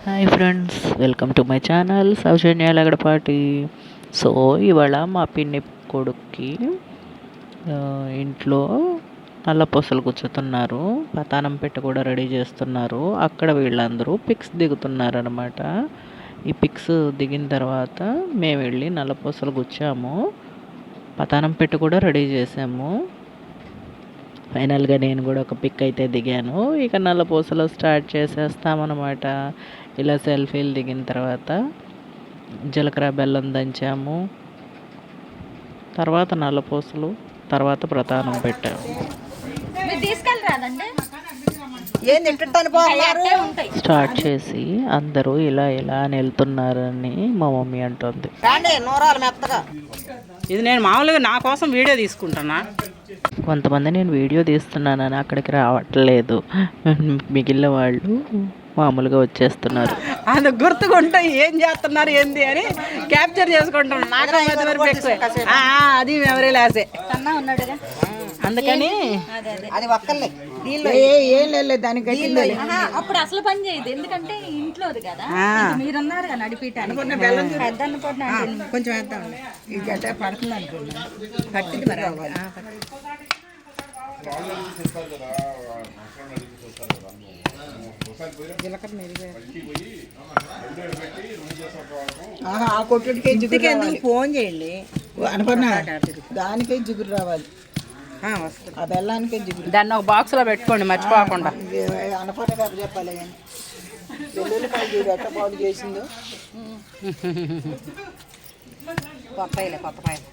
Hi friends, welcome to my channel Soujanya Lagadapati. So ఇవాళ మా పిన్ని కొడుక్కి ఇంట్లో నల్ల పూసలు గుచ్చుతున్నారు, పతానం పెట్టి కూడా రెడీ చేస్తున్నారు. అక్కడ వీళ్ళందరూ పిక్స్ దిగుతున్నారనమాట. ఈ పిక్స్ దిగిన తర్వాత మేము వెళ్ళి నల్ల పూసలు గుచ్చాము, పతానం పెట్టి కూడా రెడీ చేసాము. ఫైనల్గా నేను కూడా ఒక పిక్ అయితే దిగాను. ఇక నల్ల పూసలు స్టార్ట్ చేసేస్తామన్నమాట. ఇలా సెల్ఫీలు దిగిన తర్వాత జీలకర్ర బెల్లం దంచాము, తర్వాత నల్ల పూసలు, తర్వాత ప్రతానం పెట్టాము. స్టార్ట్ చేసి అందరూ ఇలా అని వెళ్తున్నారని మా మమ్మీ అంటుంది. ఇది నేను మామూలుగా నా కోసం వీడియో తీసుకుంటున్నా. కొంతమంది నేను వీడియో తీస్తున్నానని అక్కడికి రావట్లేదు, మిగిలిన వాళ్ళు మామూలుగా వచ్చేస్తున్నారు. అది గుర్తుకుంటే ఏం చేస్తున్నారు ఏంది అని క్యాప్చర్ చేసుకుంటున్నాను. అది మెమరీ లాసే, అందుకని అది ఒక్కలే ఏం లేదు దానికి. అప్పుడు అసలు పని చేయదు, ఎందుకంటే ఇంట్లోది కదా. మీరున్నారు కదా నడిపీయటానికి. కొంచెం వేద్దాం, ఈ గడ్డ పడుతుంది అనుకున్నా. పట్టింది మరి. ఆ కొట్టుడికి ఎందుకు ఫోన్ చేయండి అనుకున్నా, దానికే జిగురు రావాలి. ఆ బెల్లానికే జిగురు. దాన్ని ఒక బాక్స్ లో పెట్టుకోండి మర్చిపోకుండా. అనపడ గారు చెప్పాలి కానీ వెల్లుల్లిపాయలు చూడు ఎట్ట పాడు చేసిందో. కొత్తలే కొత్తపాయలు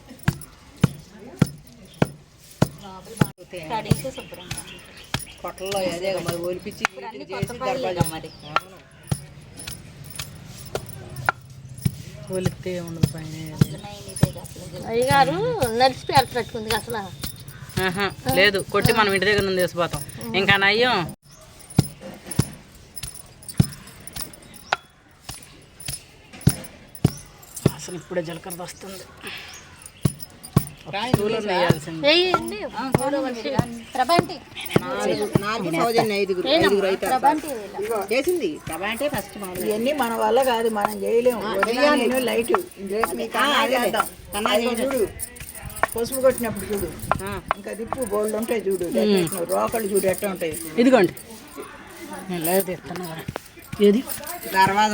కొట్టలో అదే మరి ఒలిపించి మరి ఒలిపితే ఉండదు పైన. అయ్యగారు నడిచి పెడుతున్నట్టుంది అసలు. లేదు, కొట్టి మనం ఇంటి దగ్గర నుండి వేసిపోతాం. ఇంకా నయ్యం. అసలు ఇప్పుడే జీలకర్ర వస్తుంది. ఇవన్నీ మన వల్ల కాదు, మనం చేయలేము. లైట్ చూడు, పసుపు కొట్టినప్పుడు చూడు, ఇంకా దిప్పు బోల్డ్ ఉంటాయి చూడు, రోకళ్ళు చూడు ఎట్లా ఉంటాయి. ఇదిగోండి ఏది తర్వాత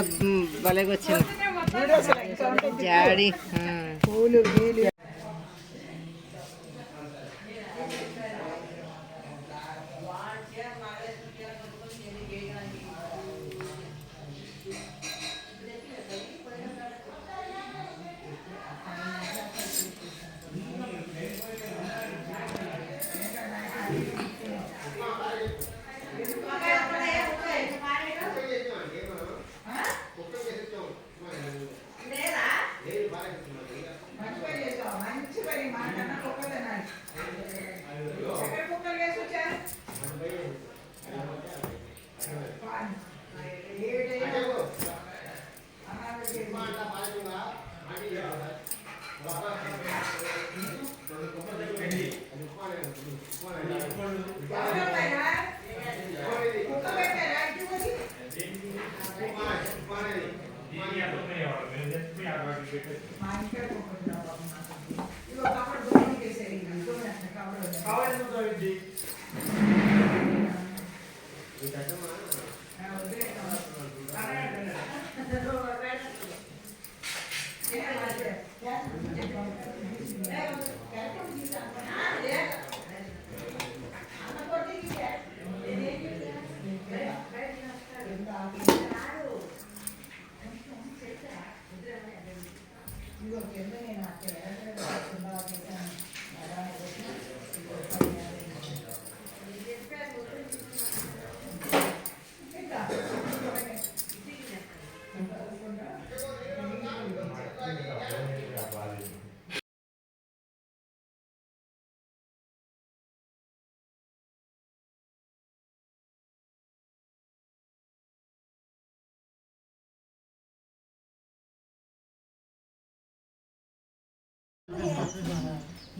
భలేగా వచ్చింది జాడి పూలు గీలు.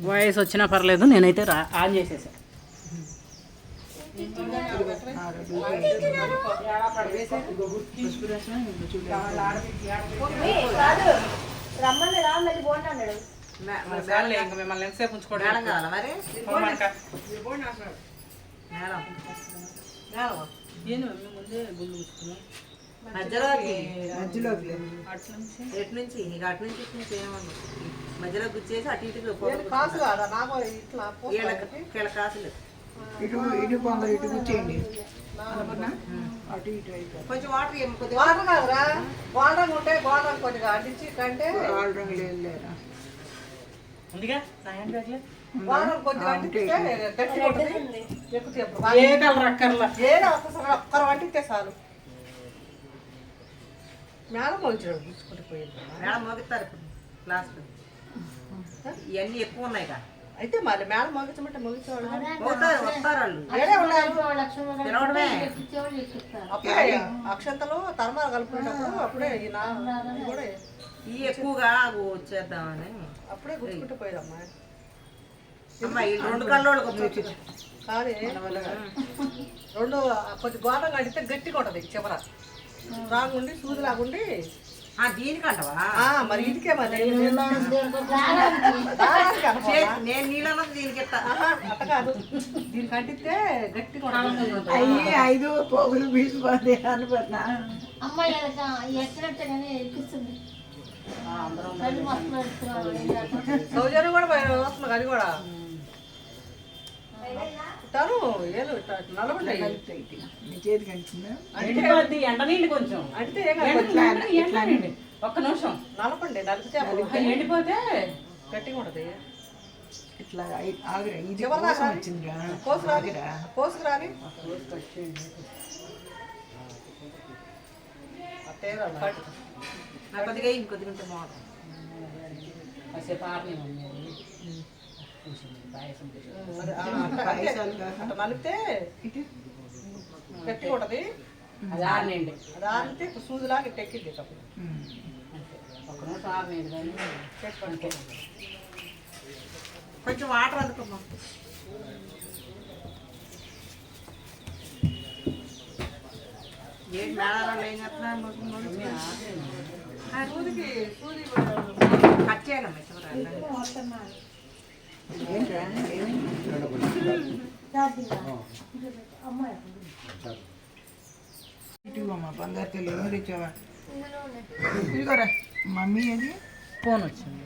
వాయిస్ వచ్చినా పర్లేదు, నేనైతే ఆన్ చేసేసా. రమ్మని రా మళ్ళీ పోండి అన్నాడు. ఇంకా మిమ్మల్ని ఎంతసేపు ఉంచుకోవడం మరి ముందే గుళ్ళు ఉంచుకున్నాం మధ్యలోకి ఎటు నుంచి నీకు అటు నుంచి ఇటు నుంచి ఏమన్నా మధ్యలో గుచ్చేసి అటు ఇటు కీళ్ళ కాసులు ఇటు కొందరు ఇటు కూర్చేయండి అటు ఇటు అయిపోయి కొంచెం వాటర్ కొద్దిగా వాటర్ కాదురా గోల్డ్ ఉంటే గోల్డ్ కొద్దిగా అంటించి కంటే వాళ్ళు రంగులు వెళ్ళారా ఉందిగా నా హ్యాండ్ బ్యాగ్ వాటర్ కొద్దిగా అంటిస్తే గట్టిగా ఉంటుంది. ఏ కలర్ అక్కర్లా ఏదో ఒక్కరు వంటిస్తే చాలు. మేడం మోగించడం తీసుకుంటూ పోయింది. మేడం మోగిస్తారు ఇప్పుడు లాస్ట్ ఇవన్నీ ఎక్కువ ఉన్నాయి కదా అయితే మరి మేడం మోగించమంటే మోగించేవాళ్ళు మోగుతారు వస్తారు వాళ్ళు ఏడే ఉండాలి. తినడమే అప్పుడే అక్షంతలు తర్మాలు కలుపుకునేటప్పుడు అప్పుడే ఈయన ఇది కూడా ఈ ఎక్కువగా వచ్చేద్దామని అప్పుడే గుర్తుకుంటూ పోయేదమ్మా. అమ్మా ఈ రెండు కళ్ళోళ్ళకి వచ్చి కానీ రెండు కొద్ది గోడగా అడిగితే గట్టిగా ఉంటుంది చివర స్ట్రాంగ్ ఉండి సూదిలాగుండి దీనికంటవా మరి ఇదికే మరి నేను నీళ్ళలో దీనికి ఎత్తా అట్ట కాదు దీనికి అంటిస్తే గట్టిగా ఉంటుంది. అయ్యి 5 పోగులు బీసిపోతే అనుకున్నా అమ్మాయి ఎత్తినట్టుగానే ఎక్కిస్తుంది. సౌజన్యం కూడా వస్తుంది అది కూడా తను ఏదో నలబండి నీ చేతికి అంటుందా అంటే ఎండనీళ్ళు కొంచెం అంటే ఎండనీళ్ళు ఒక్క నిమిషం నలపండి నలిపితే ఎండిపోతే గట్టిగా ఉంటుంది. ఇట్లా ఆగిరా ఇది చివరి దాకా కోసం వచ్చిందిరా కోసుకురాని కోసుకురాని నాకు కొద్దిగా ఇంకొద్దిగా ఉంటే బాగుంటుంది కాసేపు ఆర్ని అట్లా నలిపితే గట్టిగా ఉంటుంది. అది ఆరినండి అది ఆరితే సూదిలాగా టెక్కింది అప్పుడు ఒక్క నిమిషం ఆరినండి కానీ చేసుకోండి. కొంచెం వాటర్ అందుకోమ్మా ఏంటి మేడారాలు ఏం చేస్తున్నారు సూదికి సూది కట్ చేయాలమ్మా చివర ఏంట్రా ఇటువమ్మా బంగారు తెల్లు ఎవరు తెచ్చావా ఇదిగోరా మమ్మీ అది ఫోన్ వచ్చింది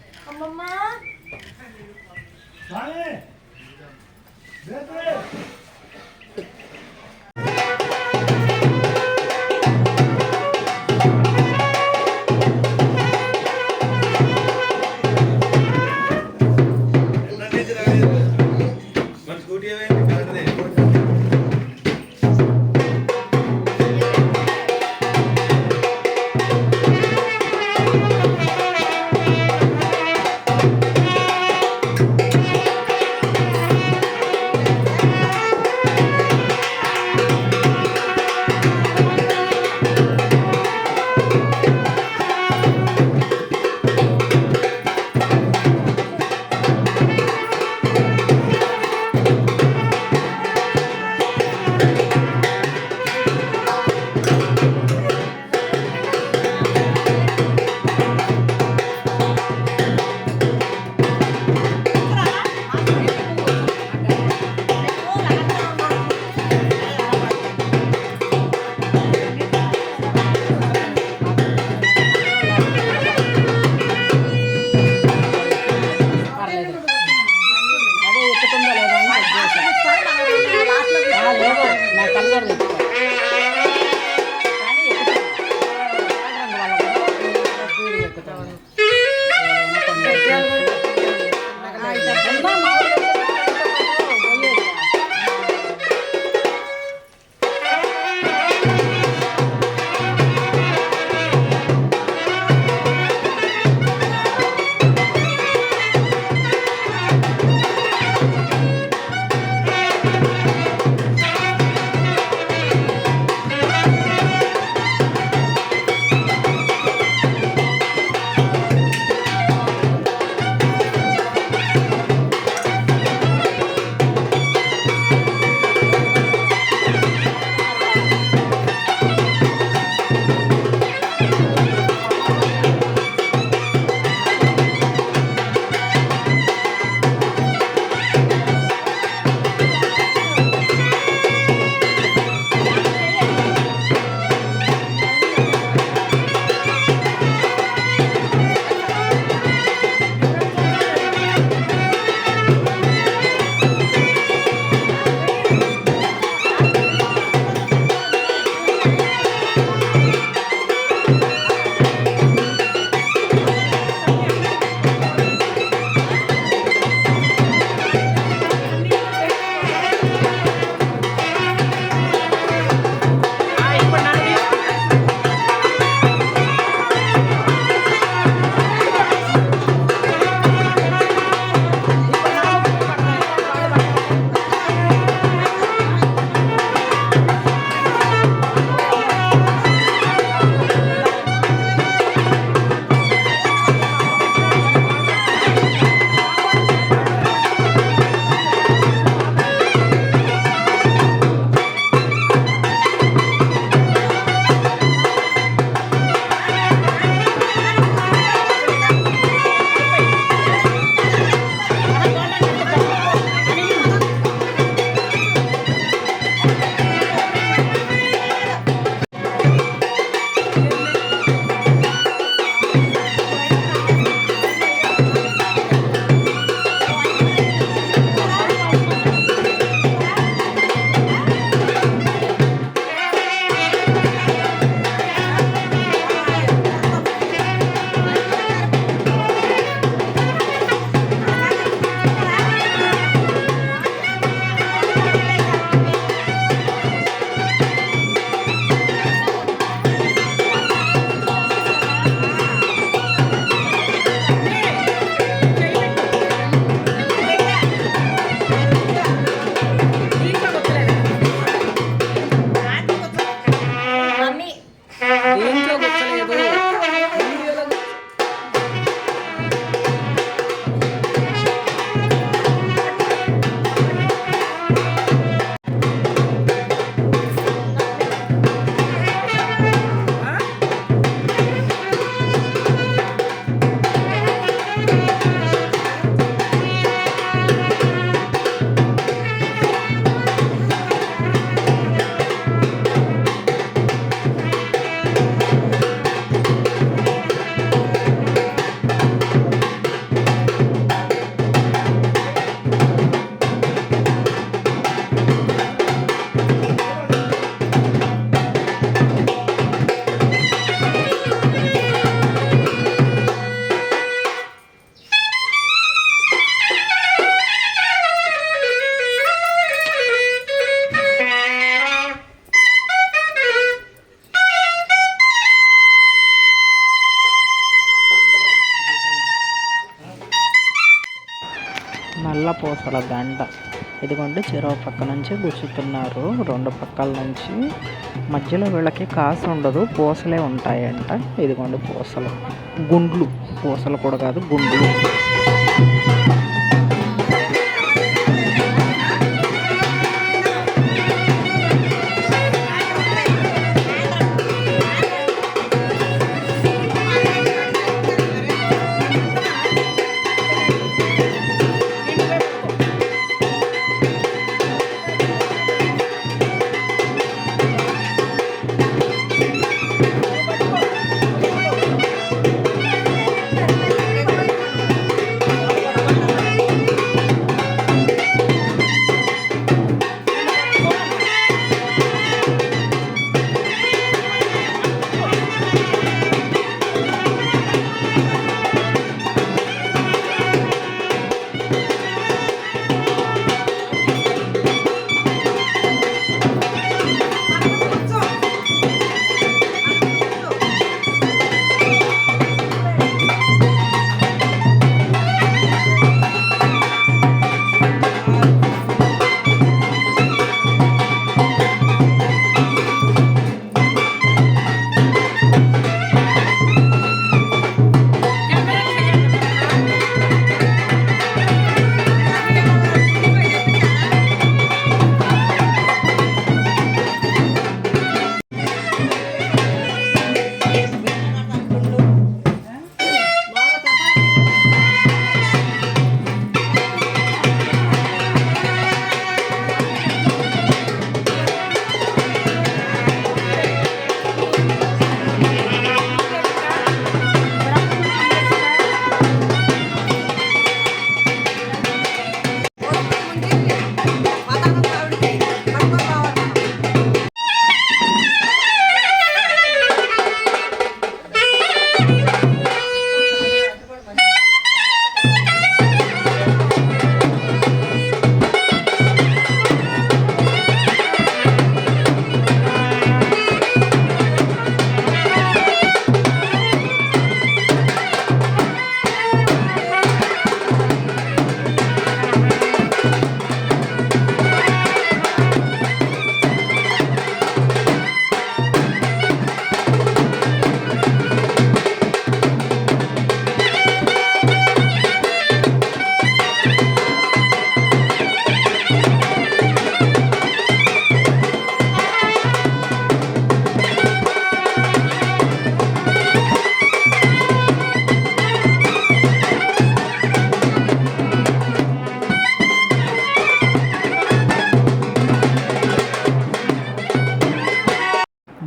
దేంట్లో గుచ్చలేదు. నల్ల పూసల దండ. ఇదిగోండి చెరో పక్క నుంచి గుచ్చుతున్నారు, 2 పక్కల నుంచి. మధ్యలో వీళ్ళకి కాసు ఉండదు, పూసలే ఉంటాయంట. ఇదిగోండి పూసలు, గుండ్లు. పూసలు కూడా కాదు, గుండ్లు.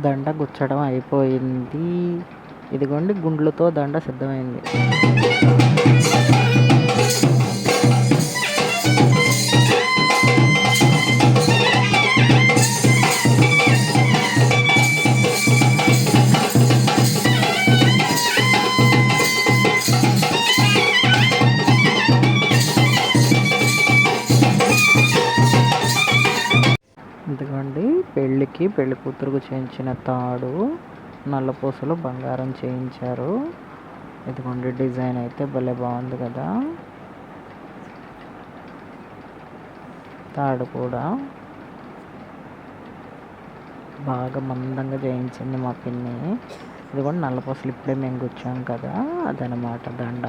దండ గుచ్చడం అయిపోయింది. ఇదిగోండి గుండ్లతో దండ సిద్ధమైంది. ఇదిగోండి పెళ్ళికి పెళ్లి కూతురుకు చేయించిన తాడు, నల్లపూసలు బంగారం చేయించారు. ఇదిగోండి డిజైన్ అయితే భలే బాగుంది కదా. తాడు కూడా బాగా మందంగా చేయించింది మా పిన్ని. ఇది కూడా నల్లపూసలు ఇప్పుడే మేము కూర్చాం కదా, అదనమాట దండ.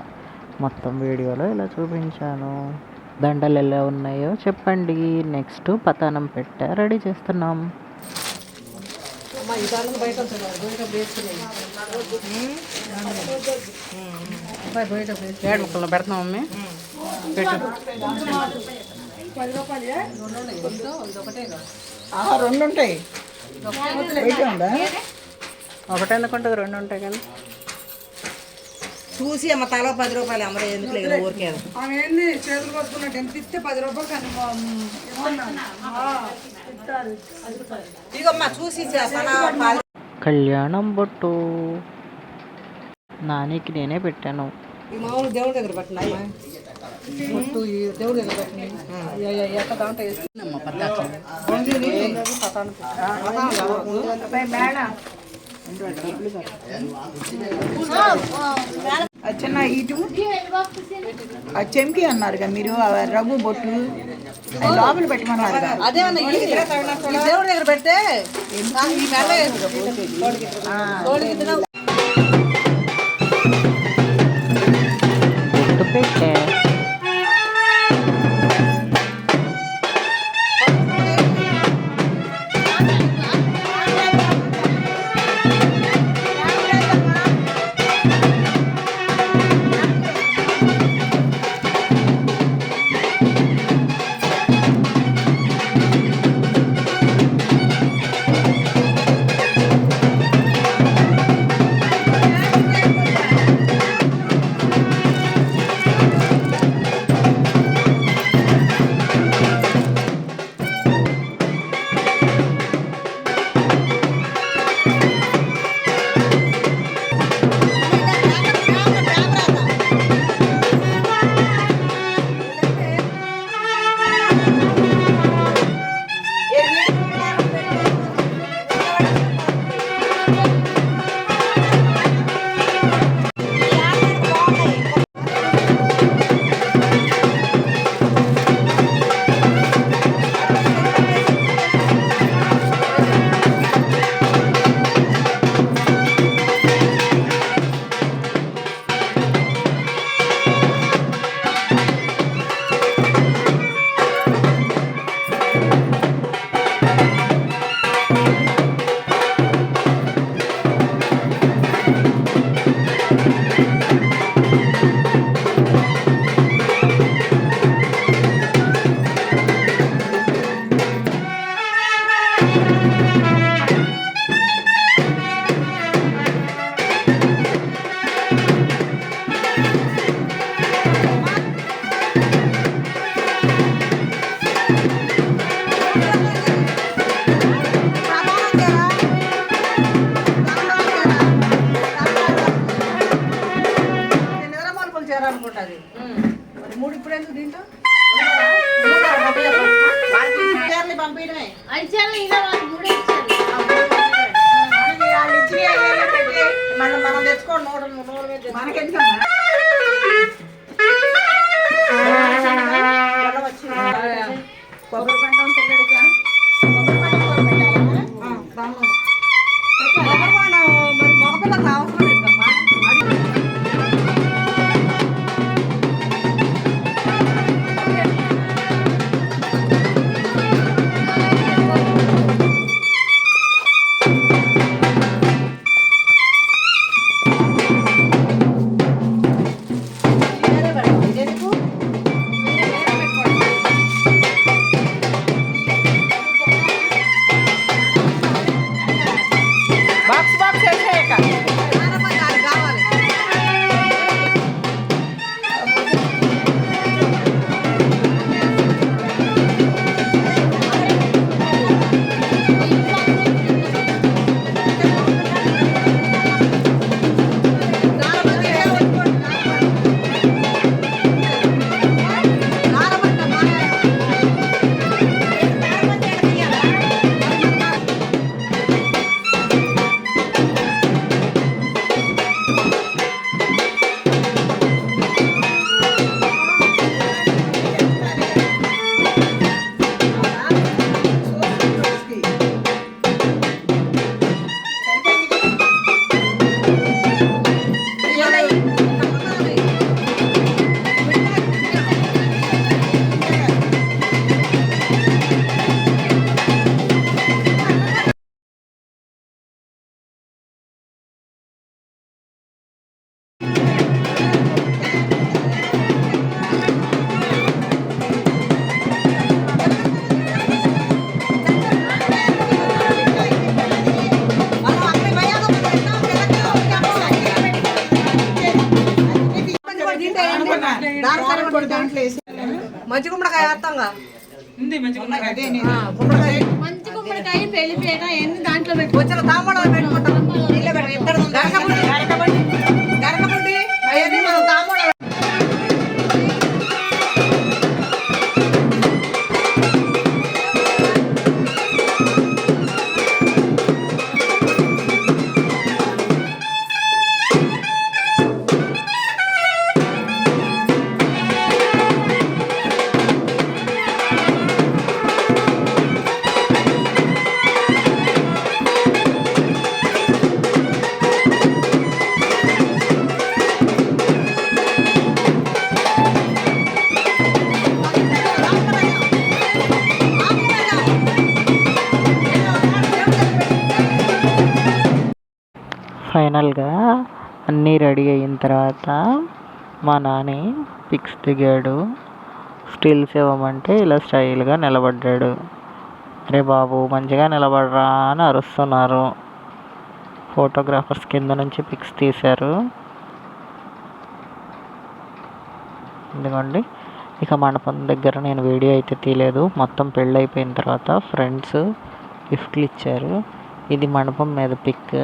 మొత్తం వీడియోలో ఇలా చూపించాను. దండలు ఎలా ఉన్నాయో చెప్పండి. నెక్స్ట్ పతానం పెట్ట రెడీ చేస్తున్నాం. ఏడు ముక్కలు పెడతాం మమ్మీ. పెట్టు. 2 ఉంటాయి. బయట ఉందా? ఒకటి ఎందుకుంటుంది, 2 ఉంటాయి కానీ. చూసి అమ్మ తలో 10 రూపాయలు అమ్మరే ఎందుకు లేదు ఊరికే. ఆమె ఏంది చేతులు పట్టుకున్నట్టు ఎంత ఇస్తే 10 రూపాయలు కానీ ఇదిగమ్మా చూసి కళ్యాణం బొట్టు నానికి నేనే పెట్టాను. ఈ మామూలు దేవుడి దగ్గర పట్టినాయి. దేవుడి దగ్గర పెట్టినాయి. ఎక్కడ దాంట్లో వేసుకున్నామ్మా చిన్న ఇటు చెంకి అన్నారు కదా మీరు, రఘు బొట్లు లోపల పెట్టమన్నారు కదా. అదే దేవుడి దగ్గర పెడితే ఈ మెల్ల బొట్టు పెట్టే చేరాలనుకుంటుంది. మరి 3 ఇప్పుడు ఎందుకు దీంట్లో పంపించడమే. మనం తెచ్చుకోండి. మనకెందుకమ్మా కొబ్బరి పంట పిల్లడికి మరి మగపిల్లకి అవసరం లేదమ్మా. మంచి గుమ్మడికాయ వేస్తాంగా మంచి గుమ్మడికాయ పెళ్లిపేట ఎన్ని దాంట్లో పెట్టి వచ్చిన తాంబూలం పెట్టుకుంటాం గరకబుడ్డి అవన్నీ మనం తాంబూలం ఫైనల్గా అన్నీ రెడీ అయిన తర్వాత మా నాని పిక్స్ దిగాడు. స్టిల్స్ ఇవ్వమంటే ఇలా స్టైల్గా నిలబడ్డాడు. అరే బాబు మంచిగా నిలబడరా అని అరుస్తున్నారు. ఫోటోగ్రాఫర్స్ కింద నుంచి పిక్స్ తీశారు. ఎందుకండి ఇక మండపం దగ్గర నేను వీడియో అయితే తీయలేదు. మొత్తం పెళ్ళి అయిపోయిన తర్వాత ఫ్రెండ్స్ గిఫ్ట్లు ఇచ్చారు. ఇది మండపం మీద పిక్.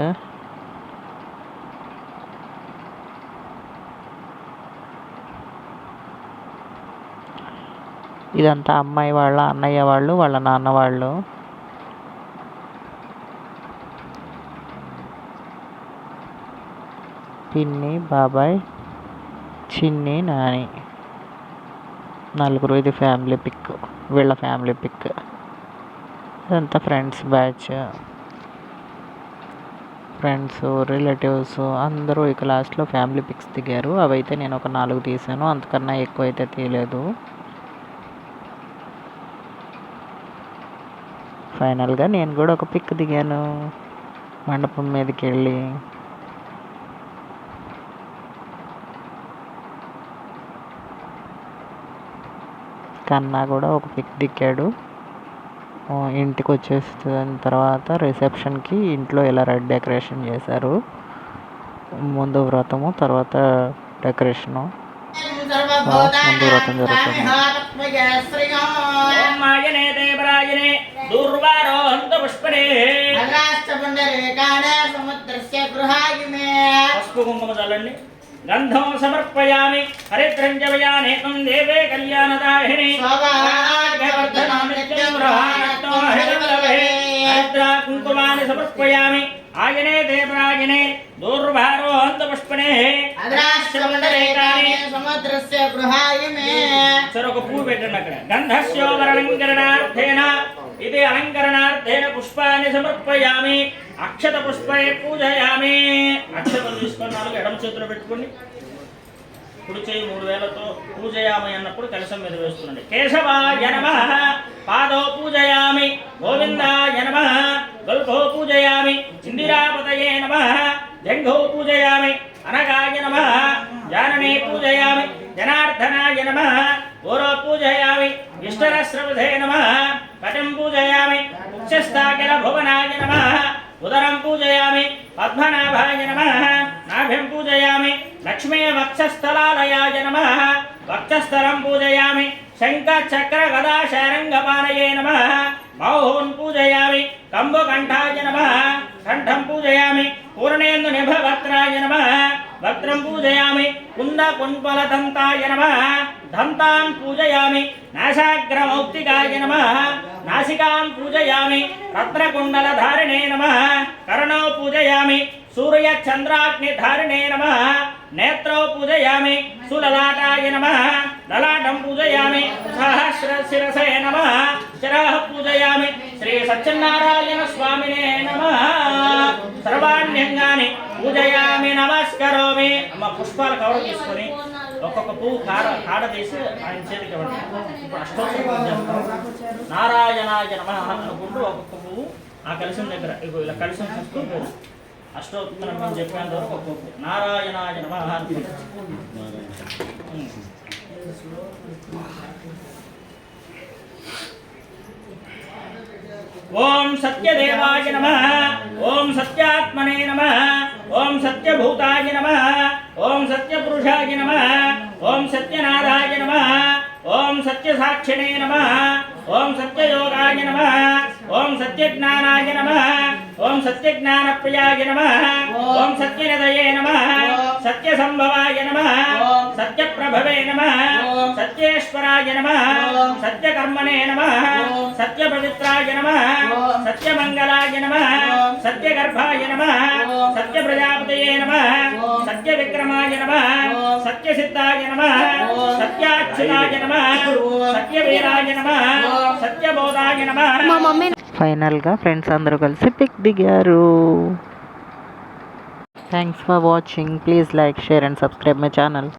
ఇదంతా అమ్మాయి వాళ్ళ అన్నయ్య వాళ్ళు, వాళ్ళ నాన్న వాళ్ళు. పిన్ని, బాబాయ్, చిన్ని, నాని నలుగురు. ఇది ఫ్యామిలీ పిక్, వీళ్ళ ఫ్యామిలీ పిక్. ఇదంతా ఫ్రెండ్స్ బ్యాచ్. ఫ్రెండ్స్, రిలేటివ్స్ అందరూ ఇక లాస్ట్లో ఫ్యామిలీ పిక్స్ దిగారు. అవైతే నేను ఒక 4 తీసాను, అంతకన్నా ఎక్కువ అయితే తీయలేదు. ఫైనల్గా నేను కూడా ఒక పిక్ దిగాను మండపం మీదకి వెళ్ళి. కన్నా కూడా ఒక పిక్ దిగాడు. ఇంటికి వచ్చేసిన తర్వాత రిసెప్షన్కి ఇంట్లో ఇలా రెడ్ డెకరేషన్ చేశారు. ముందు వ్రతము, తర్వాత డెకరేషను. ముందు వ్రతం జరుగుతుంది. పసుపు కుంకుమ చల్లండి. గంధం సమర్పయామి హరిద్రం జవయానేకం దేవే కళ్యాణదాహిని హరిద్రా కుంకుమాన్ని సమర్పయామి ఆయనే దేవరాజనే దూర్భారోహంత పుష్పణే సరే ఒక పువ్వు పెట్టండి అక్కడ. గంధస్యోవరణంకరణార్థేన ఇది అలంకరణార్థేన పుష్పాన్ని సమర్పయామి అక్షత పుష్పే పూజయామి. అక్షతలు తీసుకొని 4 ఎడమ చేతులు పెట్టుకోండి. కుడి చేయి 3 వేలతో పూజయామి అన్నప్పుడు కలశం మీద వేస్తున్నాండి. కేశవాయ నమః పాదో పూజయామి, గోవిందాయ నమః గల్భో పూజయామి, ఇందిరాపతయే నమః జంఘో పూజయామి, అనగాయ నమః జాననే పూజయామి, జనార్దనాయ నమః ఓరో పూజయామి, ఇష్టరస్రవధే నమః కటిం పూజయామి, ఉక్షస్థాకిల భువనాయ నమః ఉదరం పూజయామి, పద్మనాభాయ నమః నాభిం పూజయామి, లక్ష్మీ వక్షస్థలాలయాయ నమః వక్షస్థలం పూజయామి, శంఖ చక్ర గదా శారంగపానయే నమః బాహూన్ పూజయామి, కంబుకంఠాయ నమః కంఠం పూజయామి, పూర్ణేందు నిభవక్త్రాయ నమః వక్త్రం పూజయామి, కుంద కుంపలదంతాయ నమః దంతాన్ పూజయామి, నాసాగ్రమౌక్తికాయ నమః నాసికాం పూజయామి, రత్నకుండలధారిణే నమః కర్ణౌ పూజయామి, సూర్య చంద్రాగ్నిధారిణే నమః నేత్రౌ పూజయామి, సులలాటాయ నమః లలాటం పూజయామి, సహస్ర శిరసే నమః శిరః పూజయామి, శ్రీ సత్యనారాయణ స్వామినే నమః సర్వాణ్యంగాని పూజయామి నమస్కరోమి. అమ్మ పుష్పాల కవర్ తీసుకొని ఒక్కొక్క పువ్వు కాడ తీసి ఆయన చేతికి ఇవ్వండి. ఇప్పుడు అష్టోత్తరం చేస్తాం. నారాయణాయ నమః అనుకుంటూ ఒక్కొక్క పువ్వు ఆ కలశం దగ్గర ఇలా కలశం చూస్తూ అష్టోత్తరం అని చెప్పేంత వరకు ఒక్కొక్క నారాయణాయ నమః అనుకుంటాం. ఓం సత్యదేవాయ నమః, ఓం సత్యాత్మనే నమః, ఓం సత్యభూతాయ నమః, ఓం సత్యపురుషాయ నమః, ఓం సత్యనారాయ నమః, ఓం సత్యసాక్షిణే నమః, ఓం సత్యయోగాయ నమః, ఓం సత్యజ్ఞానాయ నమః, ఓం సత్యజ్ఞానప్రియాయ నమః, ఓం సత్యనిదయే నమః, సత్యసంభవాయ నమః, సత్యప్రభవే నమః, సత్యేశ్వరాయ నమః, సత్యకర్మణే నమః, సత్యపవిత్రాయ నమః, సత్యమంగళాయ నమః, సత్యగర్భాయ నమః, సత్యప్రజాపతయే నమః, సత్యవిక్రమాయ నమః, సత్యసిద్ధాయ నమః, సత్యాచ్యుతాయ నమః, సత్యవీరాయ నమః, సత్యబోధాయ నమః. ఫైనల్గా ఫ్రెండ్స్ అందరూ కలిసి పిక్ దిగారు. Thanks for watching. Please like, share and subscribe my channel.